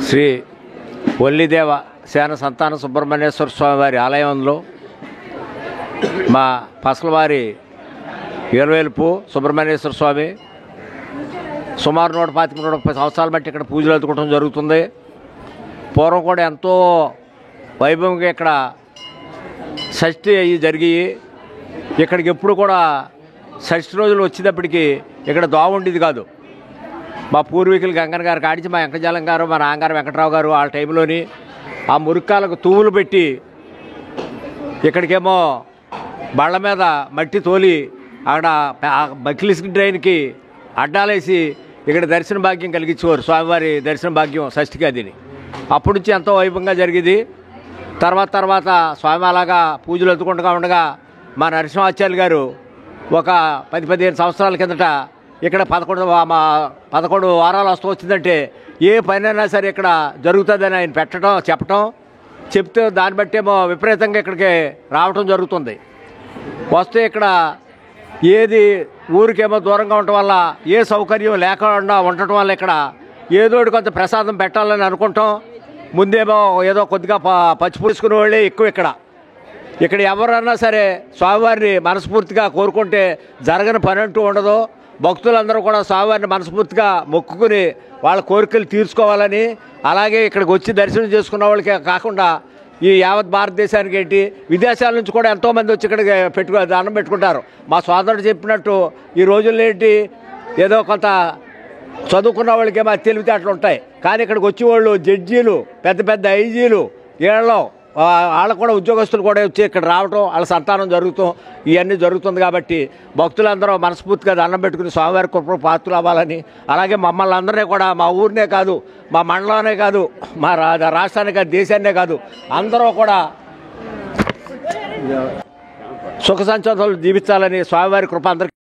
శ్రీ వల్లిదేవ సేన సంతాన సుబ్రహ్మణ్యేశ్వర స్వామి వారి ఆలయంలో మా పసలవారి ఏలవేలుపు సుబ్రహ్మణ్యేశ్వర స్వామి సుమారు 125-130 సంవత్సరాల బట్టి ఇక్కడ పూజలు అందుకోవడం జరుగుతుంది. పూర్వం కూడా ఎంతో వైభవంగా ఇక్కడ షష్ఠి అయ్యి జరిగి ఇక్కడికి ఎప్పుడు కూడా షష్ఠి రోజులు వచ్చేటప్పటికి ఇక్కడ దోవ ఉండేది కాదు. మా పూర్వీకులు గంగన్న గారు కాడించి మా వెంకటజాలం గారు మా నాన్నగారు వెంకటరావు గారు ఆ టైంలోని ఆ మురికాలకు తూములు పెట్టి ఇక్కడికేమో బళ్ళ మీద మట్టి తోలి అక్కడ బకిలిస్ డ్రైన్కి అడ్డాలేసి ఇక్కడ దర్శన భాగ్యం కలిగించేవారు. స్వామివారి దర్శన భాగ్యం షష్ఠికి అదిని అప్పటి నుంచి ఎంతో వైభవంగా జరిగింది. తర్వాత స్వామి అలాగా పూజలు ఎత్తుకుంటూ ఉండగా మా నరసింహాచార్యులు గారు ఒక 10-15 సంవత్సరాల కిందట ఇక్కడ 11 వారాలు వచ్చిందంటే ఏ పనైనా సరే ఇక్కడ జరుగుతుందని ఆయన చెప్తే దాన్ని బట్టేమో విపరీతంగా ఇక్కడికి రావటం జరుగుతుంది. వస్తే ఇక్కడ ఏది ఊరికేమో దూరంగా ఉండటం వల్ల ఏ సౌకర్యం లేకుండా ఉండటం వల్ల ఇక్కడ ఏదోటి కొంత ప్రసాదం పెట్టాలని అనుకుంటాం. ముందేమో ఏదో కొద్దిగా పచ్చి పూసుకునే వాళ్ళే ఎక్కువ ఇక్కడ ఎవరన్నా సరే స్వామివారిని మనస్ఫూర్తిగా కోరుకుంటే జరగని పని అంటూ ఉండదు. భక్తులందరూ కూడా స్వామివారిని మనస్ఫూర్తిగా మొక్కుకుని వాళ్ళ కోరికలు తీర్చుకోవాలని, అలాగే ఇక్కడికి వచ్చి దర్శనం చేసుకున్న వాళ్ళకే కాకుండా ఈ యావత్ భారతదేశానికి ఏంటి విదేశాల నుంచి కూడా ఎంతోమంది వచ్చి ఇక్కడికి దండం పెట్టుకుంటారు. మా సోదరుడు చెప్పినట్టు ఈ రోజుల్లో ఏంటి ఏదో కొంత చదువుకున్న వాళ్ళకేమో తెలివితేటలు ఉంటాయి, కానీ ఇక్కడికి వచ్చేవాళ్ళు జడ్జీలు, పెద్ద ఐజీలు, వాళ్ళకు కూడా ఉద్యోగస్తులు కూడా వచ్చి ఇక్కడ రావటం, వాళ్ళ సంతానం జరుగుతాం, ఇవన్నీ జరుగుతుంది. కాబట్టి భక్తులందరూ మనస్ఫూర్తిగా దండం పెట్టుకుని స్వామివారి కృప పాత్రలు అవ్వాలని, అలాగే మమ్మల్ని అందరినీ కూడా మా ఊరినే కాదు, మా మండలానే కాదు, మా రాష్ట్రాన్ని కాదు, దేశాన్నే కాదు, అందరూ కూడా సుఖ సంతోషాలు జీవించాలని స్వామివారి కృప అందరికీ